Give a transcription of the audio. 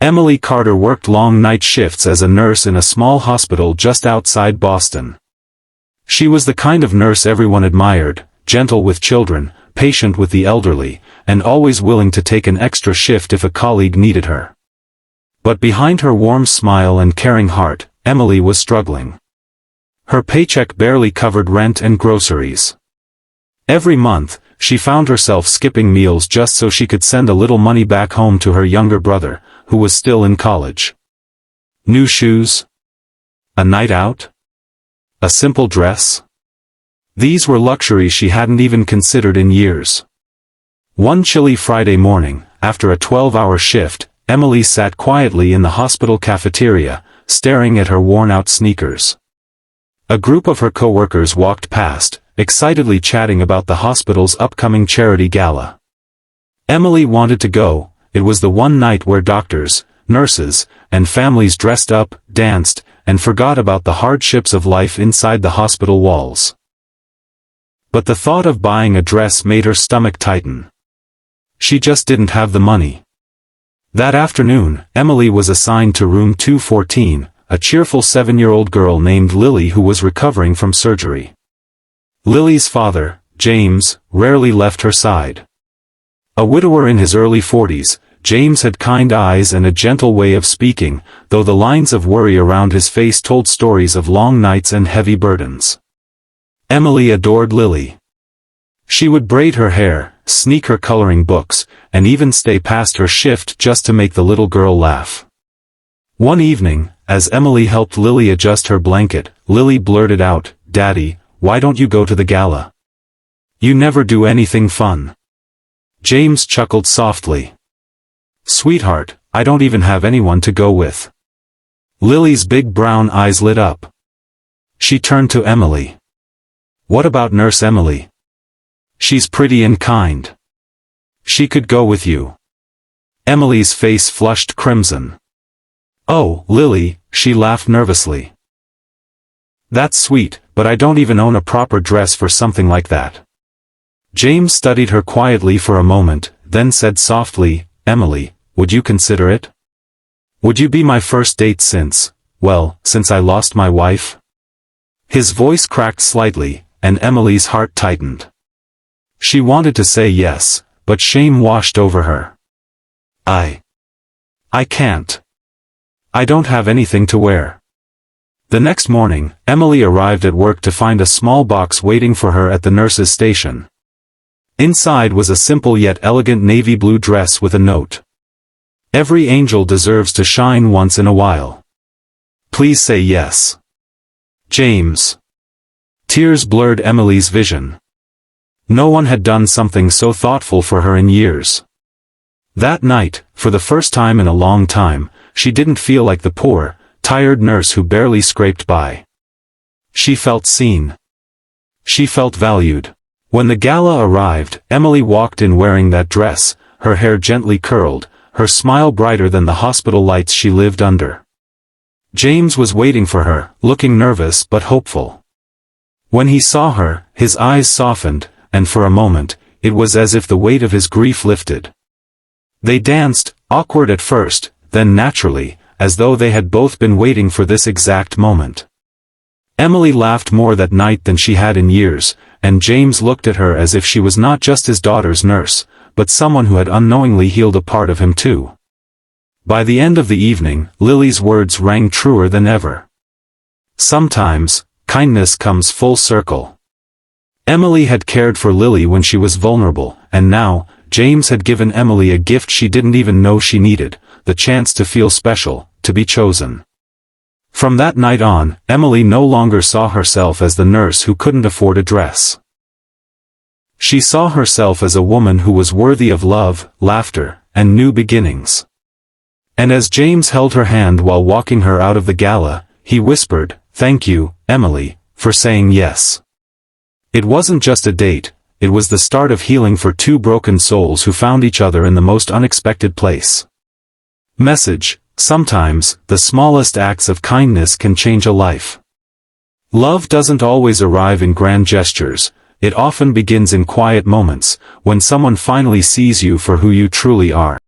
Emily Carter worked long night shifts as a nurse in a small hospital just outside Boston. She was the kind of nurse everyone admired, gentle with children, patient with the elderly, and always willing to take an extra shift if a colleague needed her. But behind her warm smile and caring heart, Emily was struggling. Her paycheck barely covered rent and groceries. Every month, she found herself skipping meals just so she could send a little money back home to her younger brother, who was still in college. New shoes? A night out? A simple dress? These were luxuries she hadn't even considered in years. One chilly Friday morning, after a 12-hour shift, Emily sat quietly in the hospital cafeteria, staring at her worn-out sneakers. A group of her coworkers walked past, excitedly chatting about the hospital's upcoming charity gala. Emily wanted to go. It was the one night where doctors, nurses, and families dressed up, danced, and forgot about the hardships of life inside the hospital walls. But the thought of buying a dress made her stomach tighten. She just didn't have the money. That afternoon, Emily was assigned to room 214, a cheerful 7-year-old girl named Lily who was recovering from surgery. Lily's father, James, rarely left her side. A widower in his early 40s, James had kind eyes and a gentle way of speaking, though the lines of worry around his face told stories of long nights and heavy burdens. Emily adored Lily. She would braid her hair, sneak her coloring books, and even stay past her shift just to make the little girl laugh. One evening, as Emily helped Lily adjust her blanket, Lily blurted out, "Daddy, why don't you go to the gala? You never do anything fun." James chuckled softly. "Sweetheart, I don't even have anyone to go with." Lily's big brown eyes lit up. She turned to Emily. "What about Nurse Emily? She's pretty and kind. She could go with you." Emily's face flushed crimson. "Oh, Lily," she laughed nervously. "That's sweet, but I don't even own a proper dress for something like that." James studied her quietly for a moment, then said softly, "Emily, would you consider it? Would you be my first date since I lost my wife?" His voice cracked slightly, and Emily's heart tightened. She wanted to say yes, but shame washed over her. I can't. I don't have anything to wear." The next morning, Emily arrived at work to find a small box waiting for her at the nurse's station. Inside was a simple yet elegant navy blue dress with a note. "Every angel deserves to shine once in a while. Please say yes. James." Tears blurred Emily's vision. No one had done something so thoughtful for her in years. That night, for the first time in a long time, she didn't feel like the poor, tired nurse who barely scraped by. She felt seen. She felt valued. When the gala arrived, Emily walked in wearing that dress, her hair gently curled, her smile brighter than the hospital lights she lived under. James was waiting for her, looking nervous but hopeful. When he saw her, his eyes softened, and for a moment, it was as if the weight of his grief lifted. They danced, awkward at first, then naturally, as though they had both been waiting for this exact moment. Emily laughed more that night than she had in years, and James looked at her as if she was not just his daughter's nurse, but someone who had unknowingly healed a part of him too. By the end of the evening, Lily's words rang truer than ever. Sometimes, kindness comes full circle. Emily had cared for Lily when she was vulnerable, and now, James had given Emily a gift she didn't even know she needed, the chance to feel special, to be chosen. From that night on, Emily no longer saw herself as the nurse who couldn't afford a dress. She saw herself as a woman who was worthy of love, laughter, and new beginnings. And as James held her hand while walking her out of the gala, he whispered, "Thank you, Emily, for saying yes." It wasn't just a date, it was the start of healing for two broken souls who found each other in the most unexpected place. Message: sometimes, the smallest acts of kindness can change a life. Love doesn't always arrive in grand gestures, it often begins in quiet moments, when someone finally sees you for who you truly are.